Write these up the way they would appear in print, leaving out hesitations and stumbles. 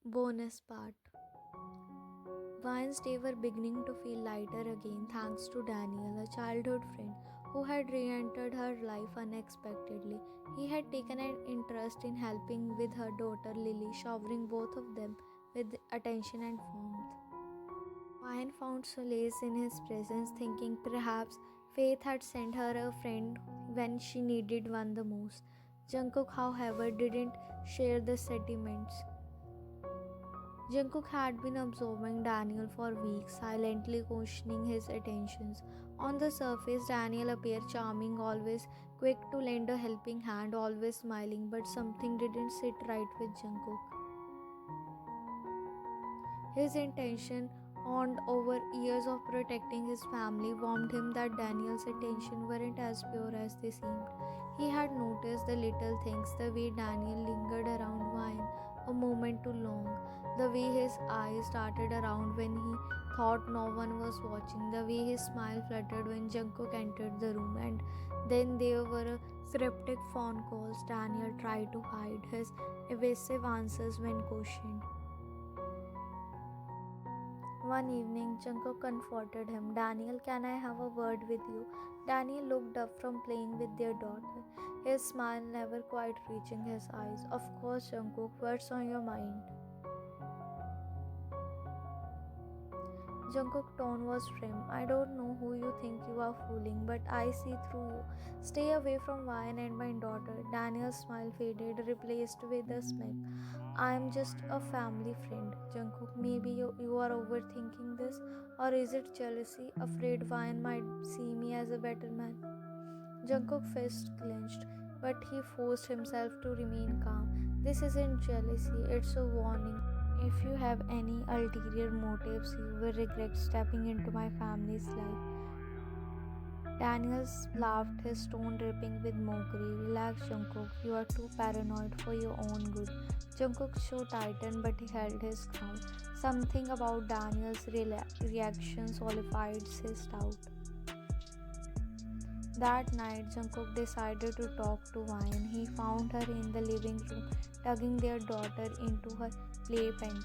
Bonus part. Vine's day were beginning to feel lighter again thanks to Daniel, a childhood friend who had re entered her life unexpectedly. He had taken an interest in helping with her daughter Lily, showering both of them with attention and warmth. Vine found solace in his presence, thinking perhaps Faith had sent her a friend when she needed one the most. Jungkook, however, didn't share the sentiments. Jungkook had been observing Daniel for weeks, silently questioning his attentions. On the surface, Daniel appeared charming, always quick to lend a helping hand, always smiling, but something didn't sit right with Jungkook. His intention, honed over years of protecting his family, warned him that Daniel's attention weren't as pure as they seemed. He had noticed the little things, the way Daniel lingered around wine a moment too long, the way his eyes darted around when he thought no one was watching, the way his smile fluttered when Jungkook entered the room, and then there were cryptic phone calls. Daniel tried to hide his evasive answers when questioned. One evening, Jungkook comforted him. Daniel, can I have a word with you? Daniel looked up from playing with their daughter, his smile never quite reaching his eyes. Of course, Jungkook, what's on your mind? Jungkook's tone was firm. I don't know who you think you are fooling, but I see through you. Stay away from Ryan and my daughter. Daniel's smile faded, replaced with a smirk. I am just a family friend. Jungkook, maybe you are overthinking this, or is it jealousy, afraid Ryan might see me as a better man? Jungkook's fist clenched, but he forced himself to remain calm. This isn't jealousy, it's a warning. If you have any ulterior motives, you will regret stepping into my family's life. Daniels laughed, his tone dripping with mockery. Relax, Jungkook. You are too paranoid for your own good. Jungkook's jaw tightened, but he held his ground. Something about Daniel's reaction solidified his doubt. That night, Jungkook decided to talk to Ryan. He found her in the living room, tugging their daughter into her playpen.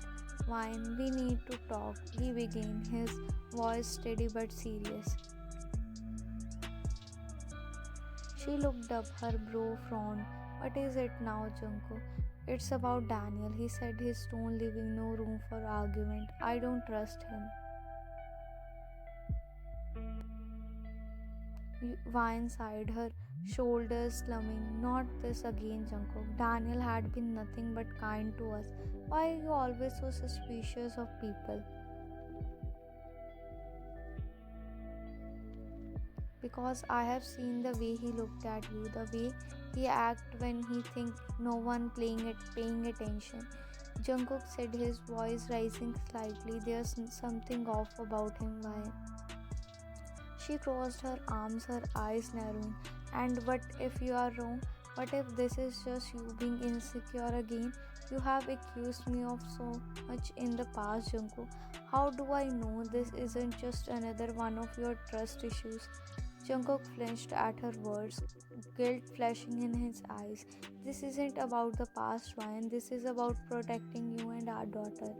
Ryan, we need to talk, he began, his voice steady but serious. She looked up, her brow frowned. What is it now, Jungkook? It's about Daniel, he said, his tone leaving no room for argument. I don't trust him. Vine sighed, her shoulders slumping. Not this again, Jungkook. Daniel had been nothing but kind to us. Why are you always so suspicious of people? Because I have seen the way he looked at you, the way he acted when he think no one paying attention. Jungkook said, his voice rising slightly. There's something off about him, Vine. She crossed her arms, her eyes narrowing. And what if you are wrong? What if this is just you being insecure again? You have accused me of so much in the past, Jungkook. How do I know this isn't just another one of your trust issues? Jungkook flinched at her words, guilt flashing in his eyes. This isn't about the past, Ryan. This is about protecting you and our daughter.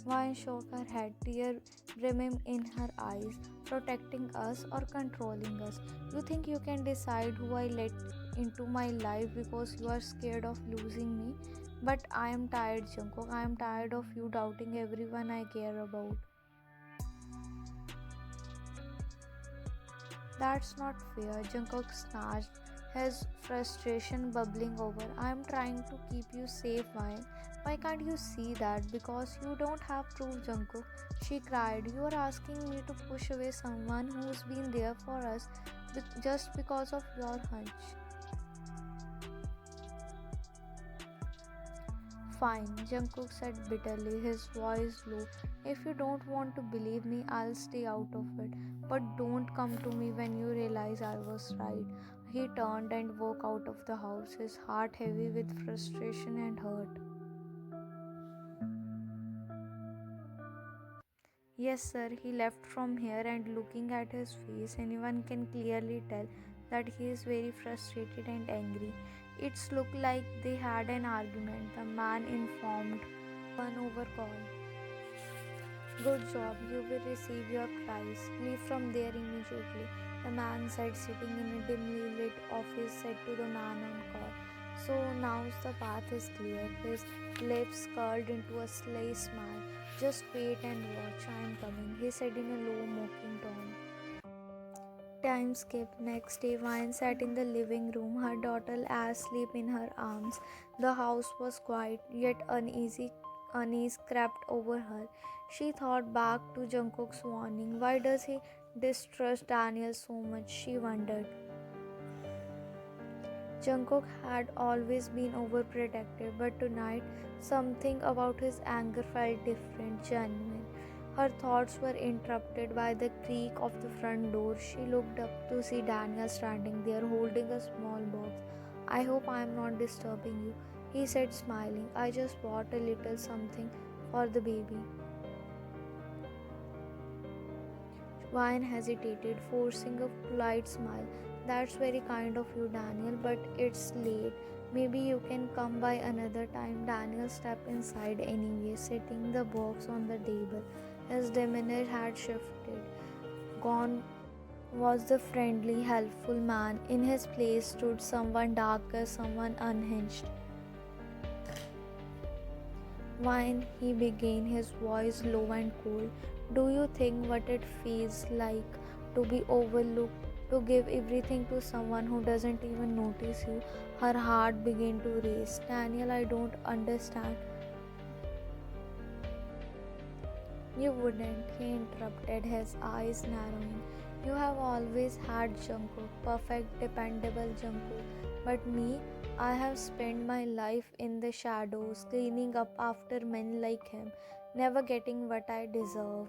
Vine shook her head, tear brimming in her eyes. Protecting us or controlling us? You think you can decide who I let into my life because you are scared of losing me? But I am tired, Jungkook. I am tired of you doubting everyone I care about. That's not fair, Jungkook snarled, his frustration bubbling over. I am trying to keep you safe, Vine. Why can't you see that? Because you don't have proof, Jungkook. She cried. You are asking me to push away someone who's been there for us just because of your hunch. Fine, Jungkook said bitterly, his voice low. If you don't want to believe me, I'll stay out of it. But don't come to me when you realize I was right. He turned and walked out of the house, his heart heavy with frustration and hurt. Yes, sir, he left from here, and looking at his face, anyone can clearly tell that he is very frustrated and angry. It's looked like they had an argument, the man informed. One over call. Good job, you will receive your prize. Leave from there immediately. The man said, sitting in a dimly lit office, said to the man on call. So now the path is clear. His lips curled into a sly smile. Just wait and watch, I am coming, he said in a low, mocking tone. Time skip. Next day, Vine sat in the living room, her daughter asleep in her arms. The house was quiet, yet unease crept over her. She thought back to Jungkook's warning. Why does he distrust Daniel so much? She wondered. Jungkook had always been overprotective, but tonight something about his anger felt different, genuine. Her thoughts were interrupted by the creak of the front door. She looked up to see Daniel standing there holding a small box. I hope I am not disturbing you, he said, smiling. I just bought a little something for the baby. Vine hesitated, forcing a polite smile. That's very kind of you, Daniel, but it's late. Maybe you can come by another time. Daniel stepped inside anyway, setting the box on the table. His demeanor had shifted. Gone was the friendly, helpful man. In his place stood someone darker, someone unhinged. Wine, he began, his voice low and cold. Do you think what it feels like to be overlooked, to give everything to someone who doesn't even notice you? Her heart began to race. Daniel, I don't understand. You wouldn't, he interrupted, his eyes narrowing. You have always had Jungkook, perfect, dependable Jungkook. But me, I have spent my life in the shadows, cleaning up after men like him, never getting what I deserve.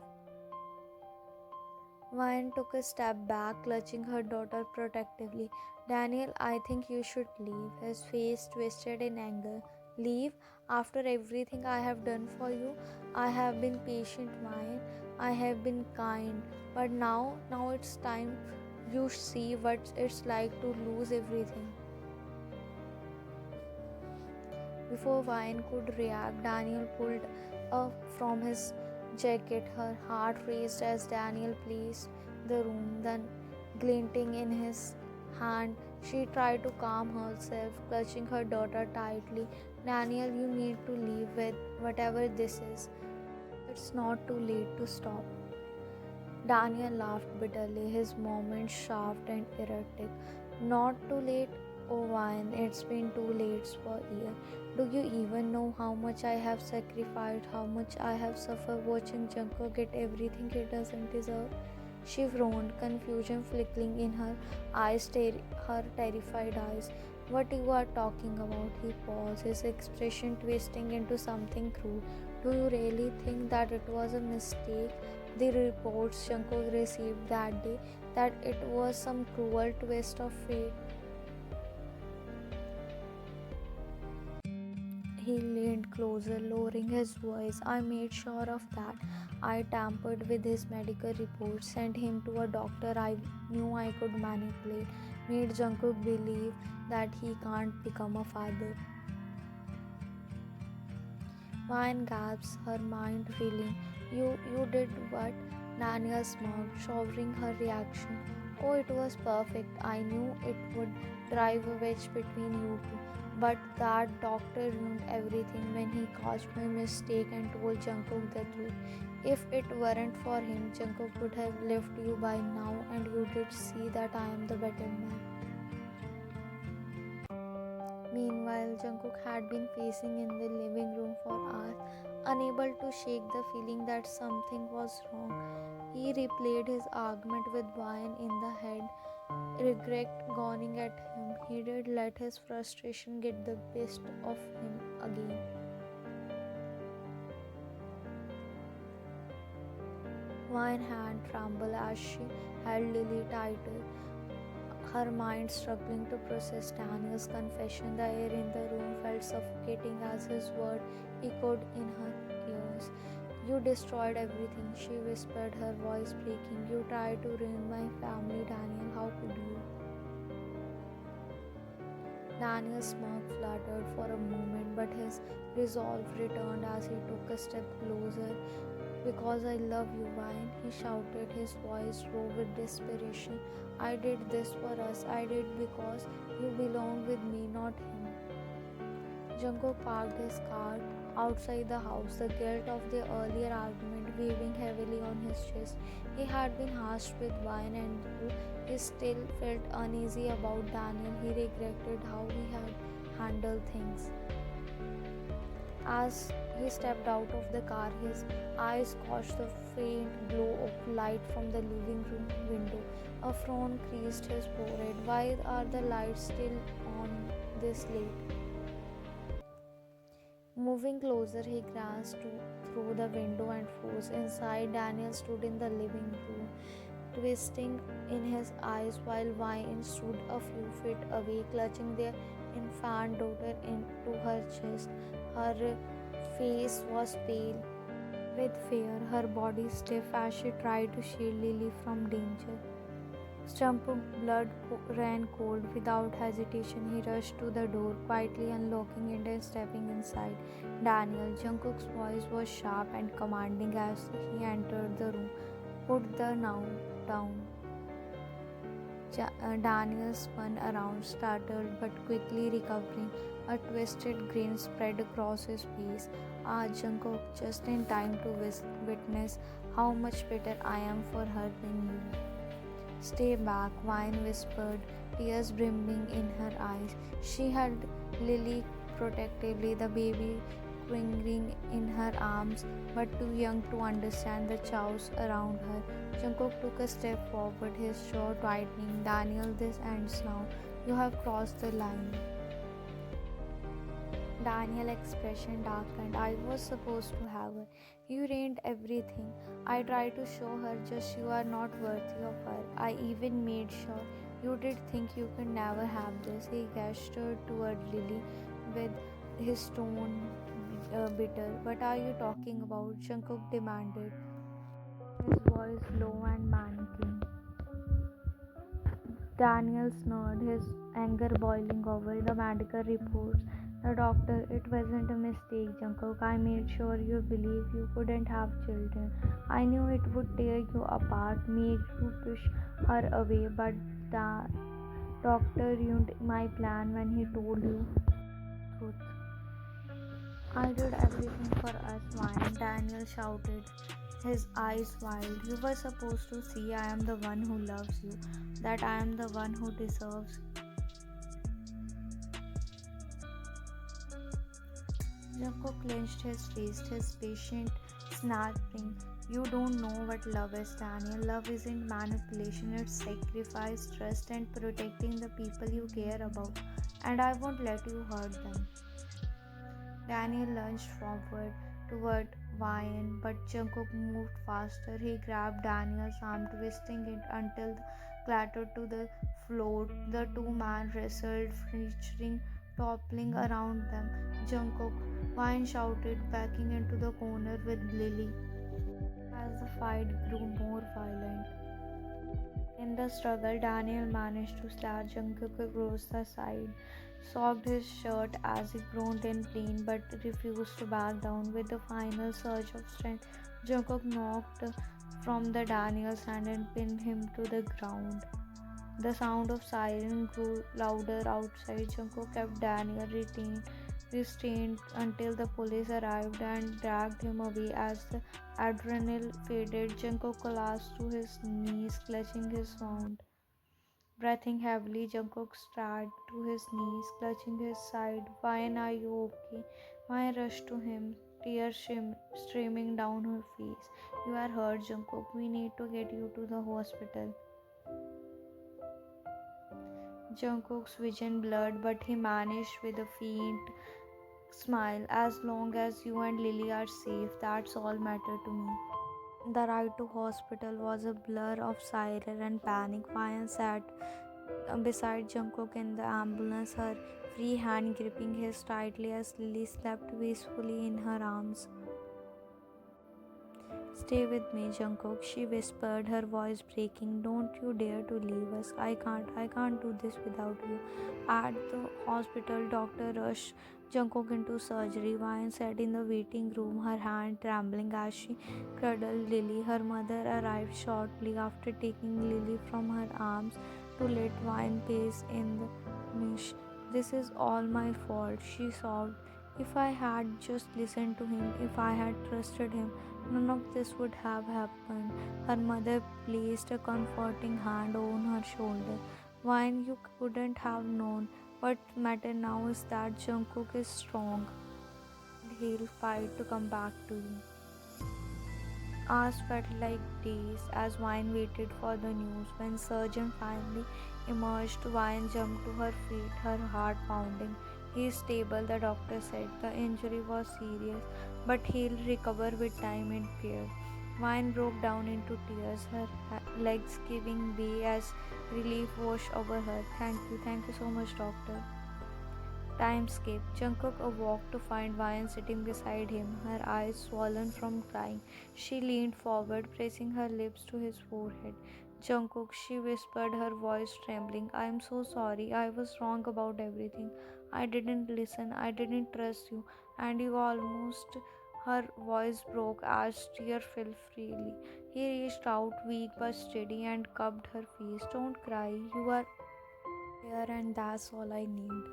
Vine took a step back, clutching her daughter protectively. Daniel, I think you should leave. His face twisted in anger. Leave? After everything I have done for you? I have been patient, Vine. I have been kind. But now it's time you see what it's like to lose everything. Before Vine could react, Daniel pulled up from his jacket. Her heart raced as Daniel placed the room, then glinting in his hand. She tried to calm herself, clutching her daughter tightly. Daniel, you need to leave with whatever this is. It's not too late to stop. Daniel laughed bitterly, his movements sharp and erratic. Not too late? Oh, Vine, it's been too late for a year. Do you even know how much I have sacrificed, how much I have suffered watching Jungkook get everything he doesn't deserve? She frowned, confusion flickering in her eyes, her terrified eyes. What you are talking about? He paused, his expression twisting into something cruel. Do you really think that it was a mistake? The reports Jungkook received that day, that it was some cruel twist of fate? He leaned closer, lowering his voice. I made sure of that. I tampered with his medical reports, sent him to a doctor I knew I could manipulate, made Jungkook believe that he can't become a father. Vine gasps, her mind reeling. You did what? Daniel smirked, showering her reaction. Oh, it was perfect. I knew it would drive a wedge between you two. But that doctor ruined everything when he caught my mistake and told Jungkook the truth. If it weren't for him, Jungkook would have left you by now, and you did see that I am the better man. Meanwhile, Jungkook had been pacing in the living room for hours, unable to shake the feeling that something was wrong. He replayed his argument with Vine in the head, regret gawning at him. He did let his frustration get the best of him again. Vine's hand trembled as she held Lily tighter, her mind struggling to process Daniel's confession. The air in the room felt suffocating as his words echoed in her ears. You destroyed everything, she whispered, her voice breaking. You tried to ruin my family, Daniel. How could you? Daniel's smirk fluttered for a moment, but his resolve returned as he took a step closer. Because I love you, Vine, he shouted, his voice raw with desperation. I did this for us. I did because you belong with me, not him. Jungkook parked his car outside the house, the guilt of the earlier argument weighing heavily on his chest. He had been harsh with Vine, and though he still felt uneasy about Daniel, he regretted how he had handled things. As he stepped out of the car, his eyes caught the faint glow of light from the living room window. A frown creased his forehead. Why are the lights still on this late? Moving closer, he glanced through the window and froze. Inside, Daniel stood in the living room, twisting in his eyes while Vine stood a few feet away, clutching their infant daughter into her chest. Her face was pale with fear, her body stiff as she tried to shield Lily from danger. Jungkook's blood ran cold. Without hesitation, he rushed to the door, quietly unlocking it and stepping inside. Daniel, Jungkook's voice was sharp and commanding as he entered the room. Put the now down. Daniel spun around, startled but quickly recovering. A twisted grin spread across his face. Ah, Jungkook, just in time to witness how much better I am for her than you. Stay back, Vine whispered, tears brimming in her eyes. She held Lily protectively, the baby quivering in her arms, but too young to understand the chaos around her. Jungkook took a step forward, his jaw tightening. Daniel, this ends now. You have crossed the line. Daniel's expression darkened. I was supposed to have her. You ruined everything. I tried to show her just you are not worthy of her. I even made sure you did think you could never have this. He gestured toward Lily with his tone bitter. What are you talking about? Jungkook demanded, his voice low and mannequin. Daniel snarled, his anger boiling over. The medical reports. The doctor, it wasn't a mistake, Jungkook. I made sure you believe you couldn't have children. I knew it would tear you apart, make you push her away, but the doctor ruined my plan when he told you truth. I did everything for us, Vine, Daniel shouted, his eyes wild. You were supposed to see I am the one who loves you, that I am the one who deserves. Jungkook clenched his fist, his patient snapping. You don't know what love is, Daniel. Love isn't manipulation, it's sacrifice, trust, and protecting the people you care about. And I won't let you hurt them. Daniel lunged forward toward Vine, but Jungkook moved faster. He grabbed Daniel's arm, twisting it until it clattered to the floor. The two men wrestled, featuring toppling around them. Jungkook, Vine shouted, backing into the corner with Lily. As the fight grew more violent, in the struggle, Daniel managed to slap Jungkook across the side, socked his shirt as he groaned in pain but refused to back down. With the final surge of strength, Jungkook knocked from the Daniel's hand and pinned him to the ground. The sound of siren grew louder outside. Jungkook kept Daniel restrained until the police arrived and dragged him away. As the adrenaline faded, Jungkook collapsed to his knees, clutching his wound. Breathing heavily, Jungkook staggered to his knees, clutching his side. Why are you okay? Why rushed to him, tears streaming down her face. You are hurt, Jungkook. We need to get you to the hospital. Jungkook's vision blurred, but he managed with a faint smile. As long as you and Lily are safe, that's all matter to me. The ride to hospital was a blur of siren and panic. Ryan sat beside Jungkook in the ambulance, her free hand gripping his tightly as Lily slept peacefully in her arms. Stay with me, Jungkook, she whispered, her voice breaking. Don't you dare to leave us. I can't do this without you. At the hospital, doctor rushed Jungkook into surgery. Wine sat in the waiting room, her hand trembling as she cradled Lily. Her mother arrived shortly after taking Lily from her arms to let Wine pace in the mesh. This is all my fault, she sobbed. If I had just listened to him, if I had trusted him, none of this would have happened. Her mother placed a comforting hand on her shoulder. Wine, you couldn't have known. What matters now is that Jungkook is strong and he'll fight to come back to you. Hours felt like days as Wine waited for the news. When surgeon finally emerged, Wine jumped to her feet, her heart pounding. He's stable, the doctor said. The injury was serious, but he'll recover with time and care. Wine broke down into tears, her legs giving way as relief washed over her. Thank you so much, doctor. Time skipped. Jungkook awoke to find Vian sitting beside him, her eyes swollen from crying. She leaned forward, pressing her lips to his forehead. Jungkook, she whispered, her voice trembling. I am so sorry. I was wrong about everything. I didn't listen. I didn't trust you. And you almost. Her voice broke as tears fell freely. He reached out, weak but steady, and cupped her face. Don't cry. You are here, and that's all I need.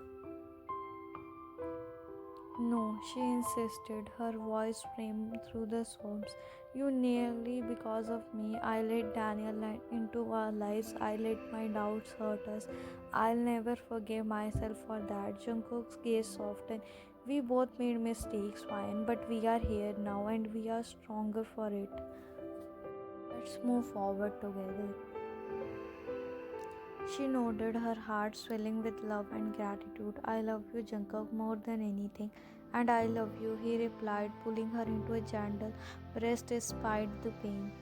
No, she insisted, her voice framed through the sobs. You nearly, because of me, I let Daniel into our lives. I let my doubts hurt us. I'll never forgive myself for that. Jungkook's gaze softened. We both made mistakes, fine, but we are here now and we are stronger for it. Let's move forward together. She nodded, her heart swelling with love and gratitude. I love you, Jungkook, more than anything. And I love you, he replied, pulling her into a gentle breast despite the pain.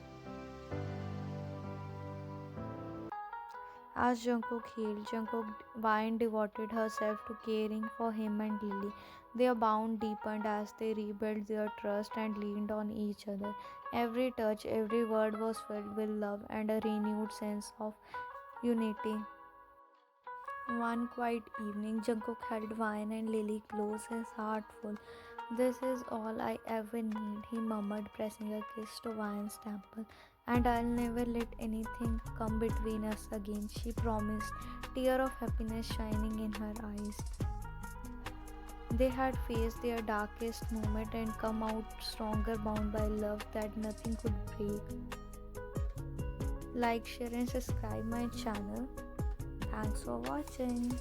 As Jungkook healed, Jungkook Vine devoted herself to caring for him and Lily. Their bond deepened as they rebuilt their trust and leaned on each other. Every touch, every word was filled with love and a renewed sense of unity. One quiet evening, Jungkook held Wine and Lily close, his heart full. This is all I ever need, he murmured, pressing a kiss to Wine's temple. And I'll never let anything come between us again, she promised, tear of happiness shining in her eyes. They had faced their darkest moment and come out stronger, bound by love that nothing could break. Like, share and subscribe my channel. Thanks for watching.